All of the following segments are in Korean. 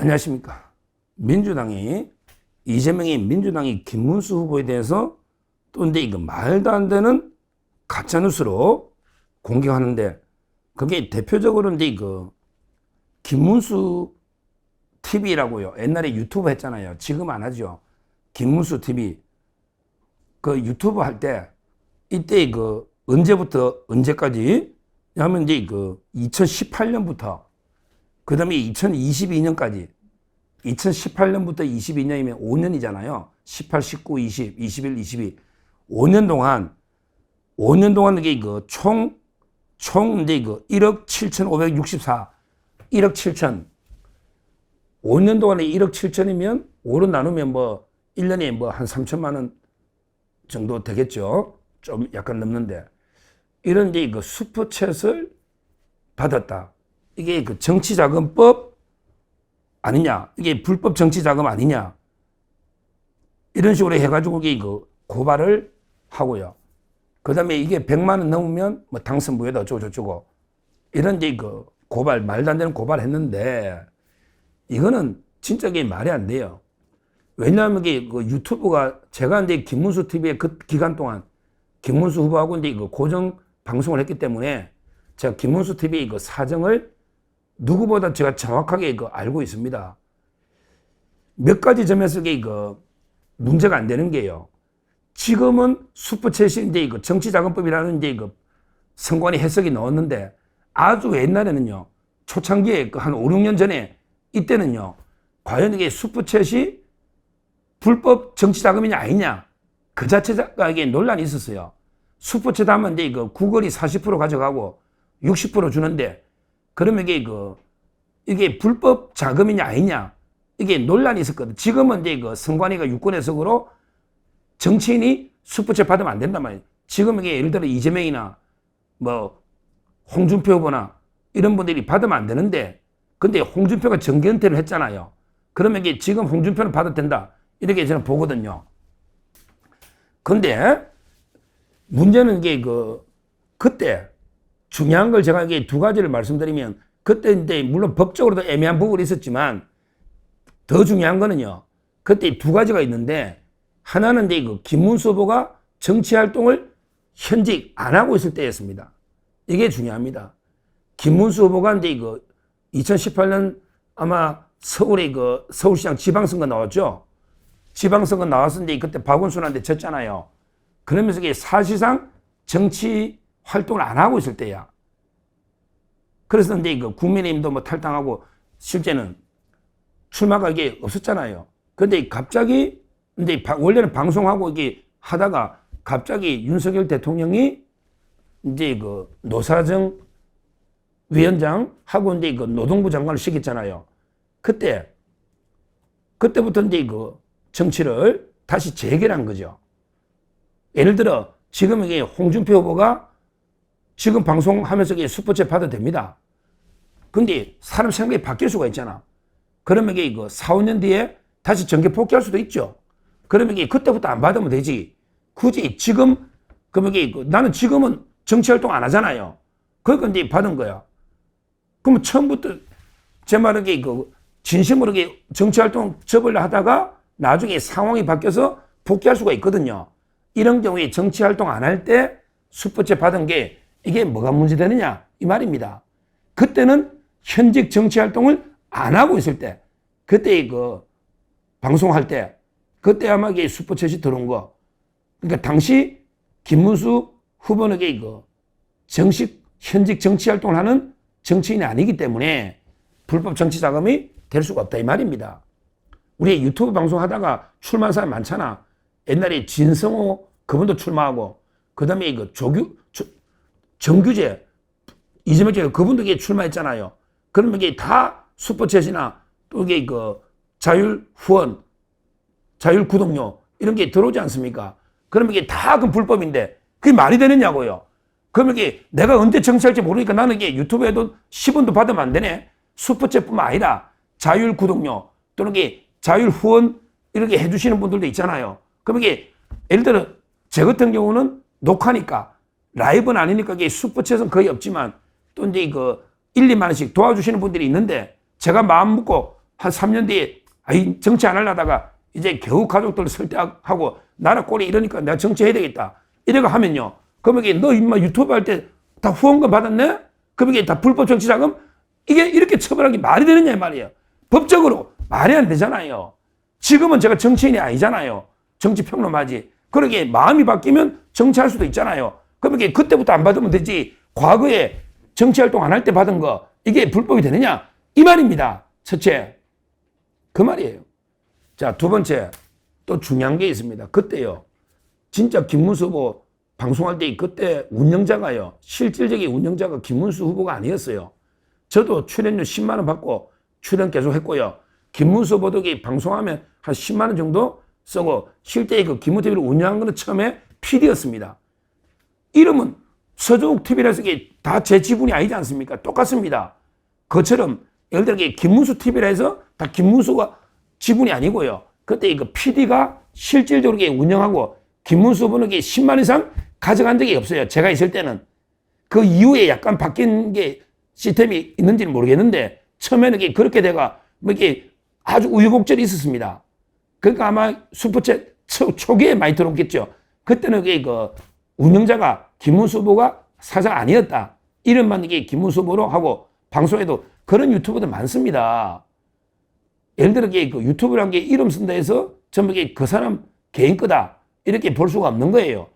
안녕하십니까. 민주당이 민주당이 김문수 후보에 대해서 또 근데 이거 말도 안 되는 가짜뉴스로 공격하는데, 그게 대표적으로 근데 이거 김문수 TV라고요. 옛날에 유튜브 했잖아요. 지금 안 하죠. 김문수 TV. 그 유튜브 할 때 이때 그 언제부터 언제까지 하면 이제 그 2018년부터 그 다음에 2022년까지 2018년부터 22년이면 5년이잖아요. 18, 19, 20, 21, 22 5년 동안 이게 그 총 이제 그 1억 7,564 1억 7천 5년 동안에 1억 7천이면 5로 나누면 뭐 1년에 뭐 한 3천만 원 정도 되겠죠. 좀 약간 넘는데, 이런 이제 그 슈퍼챗을 받았다. 이게 그 정치자금법 아니냐, 이게 불법 정치자금 아니냐, 이런 식으로 해가지고 이게 그 고발을 하고요. 그 다음에 이게 100만 원 넘으면 뭐 당선 무효다 어쩌고저쩌고 이런 이제 그 고발, 말도 안 되는 고발을 했는데, 이거는 진짜 이게 말이 안 돼요. 왜냐하면 이게 그 유튜브가, 제가 이제 김문수 TV에 그 기간 동안 김문수 후보하고 이제 그 고정 방송을 했기 때문에 제가 김문수 TV의 그 사정을 누구보다 제가 정확하게 그 알고 있습니다. 몇 가지 점에서 이게 그 문제가 안 되는 게요. 지금은 슈퍼챗이 이제 그 정치자금법이라는 이제 그 선관위 해석이 나왔는데, 아주 옛날에는요, 초창기에 그 한 5, 6년 전에 이때는요, 과연 이게 슈퍼챗이 불법 정치자금이냐 아니냐, 그 자체가 이게 논란이 있었어요. 슈퍼챗 하면 이제 그 구글이 40% 가져가고 60% 주는데, 그러면 이게 불법 자금이냐 아니냐, 이게 논란이 있었거든. 지금은 이제 그 선관위가 유권 해석으로 정치인이 슈퍼챗 받으면 안 된단 말이에요. 지금 이게 예를 들어 이재명이나 뭐 홍준표 후보나 이런 분들이 받으면 안 되는데, 근데 홍준표가 정계 은퇴를 했잖아요. 그러면 이게 지금 홍준표는 받아도 된다, 이렇게 저는 보거든요. 근데 문제는 이게 그때 중요한 걸 제가 이게 두 가지를 말씀드리면, 그때 이제 물론 법적으로도 애매한 부분이 있었지만 더 중요한 거는요, 그때 두 가지가 있는데, 하나는 이제 그 김문수 후보가 정치 활동을 현직 안 하고 있을 때였습니다. 이게 중요합니다. 김문수 후보가 이제 2018년 아마 서울에 서울시장 지방선거 나왔죠. 지방선거 나와서 이제 그때 박원순한테 졌잖아요. 그러면서 이게 사실상 정치 활동을 안 하고 있을 때야. 그래서 이제 국민의힘도 뭐 탈당하고 실제는 출마가 이게 없었잖아요. 그런데 갑자기 이제 원래는 방송하고 이게 하다가 갑자기 윤석열 대통령이 이제 노사정 위원장하고 이제 노동부 장관을 시켰잖아요. 그때부터 이제 정치를 다시 재개한 거죠. 예를 들어 지금 이게 홍준표 후보가 지금 방송하면서 이게 슈퍼챗 받아도 됩니다. 근데 사람 생각이 바뀔 수가 있잖아. 그러면 이게 4, 5년 뒤에 다시 정계 복귀할 수도 있죠. 그러면 이게 그때부터 안 받으면 되지. 굳이 지금, 그러면 이게 나는 지금은 정치 활동 안 하잖아요. 그러니까 이제 받은 거야. 그러면 처음부터 제 말은 이게 진심으로 이게 정치 활동 접으려 하다가 나중에 상황이 바뀌어서 복귀할 수가 있거든요. 이런 경우에 정치 활동 안 할 때 슈퍼챗 받은 게 이게 뭐가 문제되느냐, 이 말입니다. 그때는 현직 정치 활동을 안 하고 있을 때, 그때 방송할 때, 그때 아마 이게 슈퍼챗이 들어온 거. 그러니까 당시 김문수 후보는 현직 정치 활동을 하는 정치인이 아니기 때문에 불법 정치 자금이 될 수가 없다, 이 말입니다. 우리 유튜브 방송하다가 출마한 사람 많잖아. 옛날에 진성호 그분도 출마하고, 그 다음에 정규재 이재명 그분도 출마했잖아요. 그러면 이게 다 슈퍼챗이나 또 이게 자율 후원, 자율 구독료 이런 게 들어오지 않습니까? 그러면 이게 다 그 불법인데 그게 말이 되느냐고요. 그러면 이게 내가 언제 정치할지 모르니까 나는 이게 유튜브에도 10원도 받으면 안 되네. 슈퍼챗뿐만 아니라 자율 구독료 또는 이게 자율 후원 이렇게 해주시는 분들도 있잖아요. 그럼 이게 예를 들어 제 같은 경우는 녹화니까 라이브는 아니니까 이게 슈퍼챗은 거의 없지만 또 이제 1, 2만 원씩 도와주시는 분들이 있는데, 제가 마음 먹고 한 3년 뒤에 정치 안 하려다가 이제 겨우 가족들 설득하고 나라 꼴이 이러니까 내가 정치해야 되겠다. 이래가 하면요. 그러면 이게 너 임마 유튜브 할 때 다 후원금 받았네? 그럼 이게 다 불법 정치 자금? 이게 이렇게 처벌하는 게 말이 되느냐 이 말이에요. 법적으로 말이 안 되잖아요. 지금은 제가 정치인이 아니잖아요. 정치 평론가지. 그러게 마음이 바뀌면 정치할 수도 있잖아요. 그러면 이게 그때부터 안 받으면 되지. 과거에 정치활동 안 할 때 받은 거 이게 불법이 되느냐? 이 말입니다. 첫째. 그 말이에요. 자, 두 번째. 또 중요한 게 있습니다. 그때요. 진짜 김문수 후보 방송할 때 그때 운영자가요. 실질적인 운영자가 김문수 후보가 아니었어요. 저도 출연료 10만 원 받고 출연 계속 했고요. 김문수 후보도 방송하면 한 10만 원 정도 쓰고 실제 그 김문수 TV를 운영한 거는 처음에 PD였습니다. 이름은 서정욱 TV라서 이게 다 제 지분이 아니지 않습니까? 똑같습니다. 그처럼 예를 들어 김문수 TV라 해서 다 김문수가 지분이 아니고요. 그때 그 PD가 실질적으로 운영하고 김문수 후보는 10만 원 이상 가져간 적이 없어요. 제가 있을 때는. 그 이후에 약간 바뀐 게 시스템이 있는지는 모르겠는데 처음에는 그렇게 돼가 뭐 이게 아주 우여곡절이 있었습니다. 그러니까 아마 슈퍼챗 초기에 많이 들어오겠죠. 그때는 그 운영자가 김문수 후보가 사장 아니었다. 이름만 이게 김문수 후보로 하고 방송에도 그런 유튜버들 많습니다. 예를 들어 그 유튜브라는 게 이름 쓴다 해서 전부 그 사람 개인 거다. 이렇게 볼 수가 없는 거예요.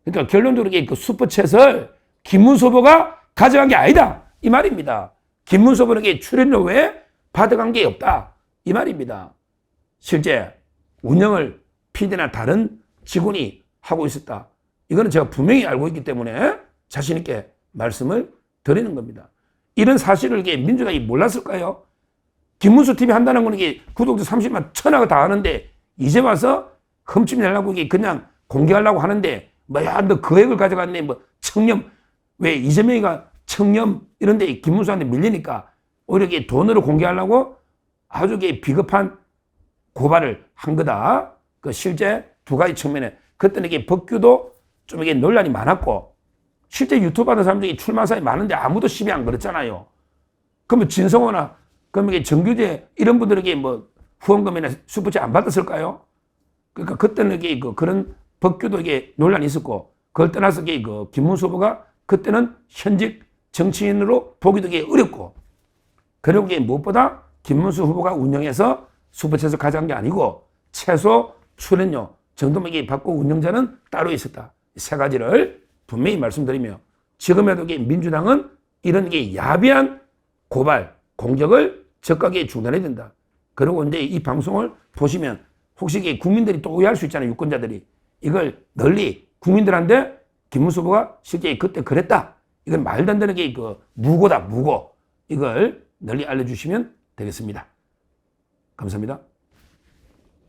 그러니까 결론적으로 그 슈퍼챗을 김문수 후보가 가져간 게 아니다. 이 말입니다. 김문수 후보는 출연료 외에 받아간 게 없다. 이 말입니다. 실제 운영을 PD나 다른 직원이 하고 있었다. 이거는 제가 분명히 알고 있기 때문에 자신 있게 말씀을 드리는 겁니다. 이런 사실을 민주당이 몰랐을까요? 김문수 TV 한다는 거는 구독자 30만 천하가 다 하는데 이제 와서 흠집 내려고 그냥 공개하려고 하는데 뭐야 너 그 액을 가져갔네 뭐 청렴 왜 이재명이가 청렴 이런 데 김문수한테 밀리니까 오히려 돈으로 공개하려고 아주 비겁한 고발을 한 거다. 그 실제 두 가지 측면에 그때는 법규도 좀 논란이 많았고 실제 유튜브 하는 사람들이 출마한 사람이 많은데 아무도 시비 안 걸었잖아요. 그러면 진성호나 그러면 정규재 이런 분들에게 뭐 후원금이나 슈퍼챗 안 받았을까요? 그러니까 그때는 그런 법규도 논란이 있었고 그걸 떠나서 그 김문수 후보가 그때는 현직 정치인으로 보기도 어렵고 그리고 무엇보다 김문수 후보가 운영해서 슈퍼챗을 가져간 게 아니고 최소 출연료 정도만 받고 운영자는 따로 있었다. 세 가지를 분명히 말씀드리며 지금에도 민주당은 이런 야비한 고발, 공격을 적극하게 중단해야 된다. 그리고 이제 이 방송을 보시면 혹시 국민들이 또 오해할 수 있잖아요. 유권자들이. 이걸 널리 국민들한테 김문수 후보가 실제 그때 그랬다. 이건 말도 안 되는 무고다, 무고. 이걸 널리 알려주시면 되겠습니다. 감사합니다.